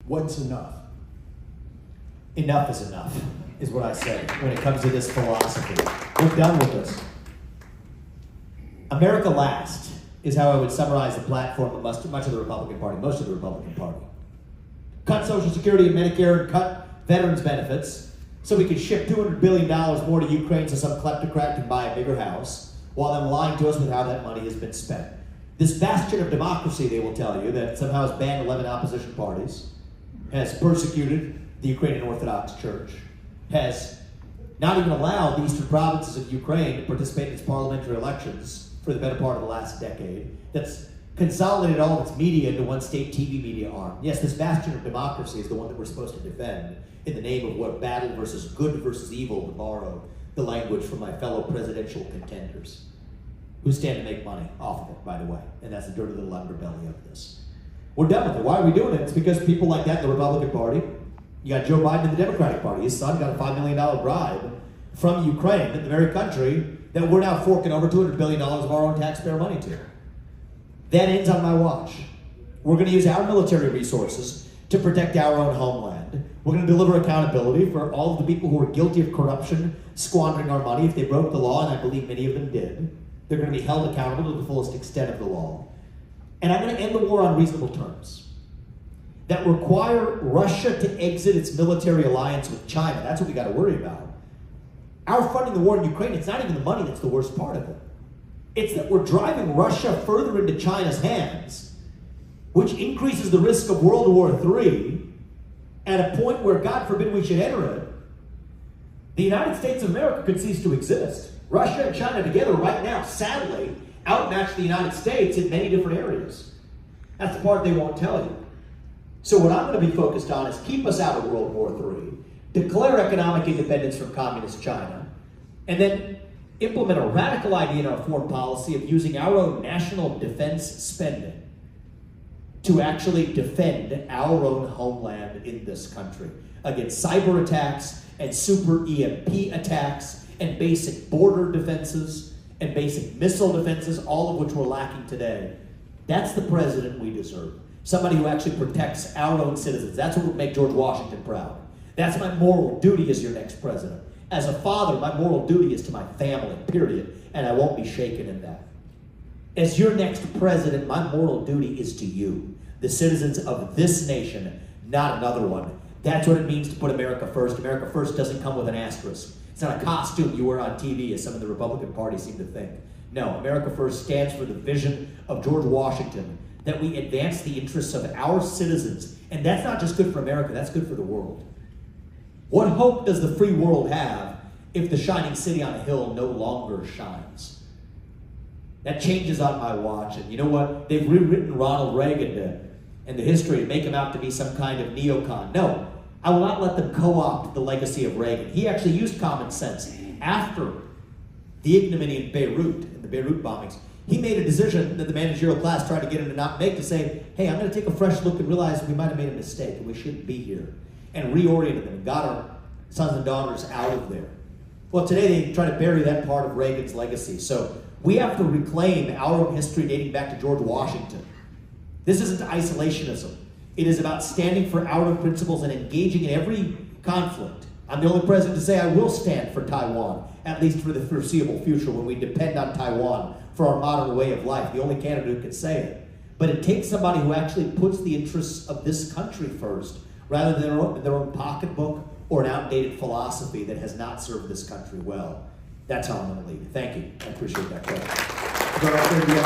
What's enough? Enough is enough, is what I say when it comes to this philosophy. We're done with this. America last is how I would summarize the platform of much of the Republican Party, most of the Republican Party. Cut Social Security and Medicare and cut veterans benefits so we can ship $200 billion more to Ukraine so some kleptocrat can buy a bigger house, while they're lying to us with how that money has been spent. This bastion of democracy, they will tell you, that somehow has banned 11 opposition parties, has persecuted the Ukrainian Orthodox Church, has not even allowed the eastern provinces of Ukraine to participate in its parliamentary elections for the better part of the last decade, that's consolidated all of its media into one state TV media arm. Yes, this bastion of democracy is the one that we're supposed to defend in the name of what battle versus good versus evil, to borrow the language from my fellow presidential contenders, who stand to make money off of it, by the way. And that's the dirty little underbelly of this. We're done with it. Why are we doing it? It's because people like that in the Republican Party, you got Joe Biden in the Democratic Party. His son got a $5 million bribe from Ukraine, the very country that we're now forking over $200 billion of our own taxpayer money to. That ends on my watch. We're going to use our military resources to protect our own homeland. We're going to deliver accountability for all of the people who are guilty of corruption, squandering our money. If they broke the law, and I believe many of them did, they're going to be held accountable to the fullest extent of the law. And I'm going to end the war on reasonable terms that require Russia to exit its military alliance with China. That's what we got to worry about. Our funding the war in Ukraine, it's not even the money that's the worst part of it. It's that we're driving Russia further into China's hands, which increases the risk of World War III at a point where, God forbid, we should enter it. The United States of America could cease to exist. Russia and China together right now, sadly, outmatch the United States in many different areas. That's the part they won't tell you. So what I'm going to be focused on is keep us out of World War III, declare economic independence from communist China, and then implement a radical idea in our foreign policy of using our own national defense spending to actually defend our own homeland in this country against cyber attacks and super EMP attacks and basic border defenses and basic missile defenses, all of which we're lacking today. That's the president we deserve. Somebody who actually protects our own citizens. That's what would make George Washington proud. That's my moral duty as your next president. As a father, my moral duty is to my family, period, and I won't be shaken in that. As your next president, my moral duty is to you, the citizens of this nation, not another one. That's what it means to put America first. America first doesn't come with an asterisk. It's not a costume you wear on TV, as some of the Republican Party seem to think. No, America first stands for the vision of George Washington, that we advance the interests of our citizens. And that's not just good for America, that's good for the world. What hope does the free world have if the shining city on a hill no longer shines? That changes on my watch. And you know what? They've rewritten Ronald Reagan and the history to make him out to be some kind of neocon. No, I will not let them co-opt the legacy of Reagan. He actually used common sense after the ignominy in Beirut, in the Beirut bombings. He made a decision that the managerial class tried to get him to not make, to say, hey, I'm going to take a fresh look and realize we might have made a mistake and we shouldn't be here. And reoriented them and got our sons and daughters out of there. Well, today they try to bury that part of Reagan's legacy. So we have to reclaim our own history dating back to George Washington. This isn't isolationism. It is about standing for our own principles and engaging in every conflict. I'm the only president to say I will stand for Taiwan, at least for the foreseeable future, when we depend on Taiwan for our modern way of life. The only candidate who can say it. But it takes somebody who actually puts the interests of this country first, rather than their own pocketbook or an outdated philosophy that has not served this country well. That's how I'm going to lead. Thank you. I appreciate that question.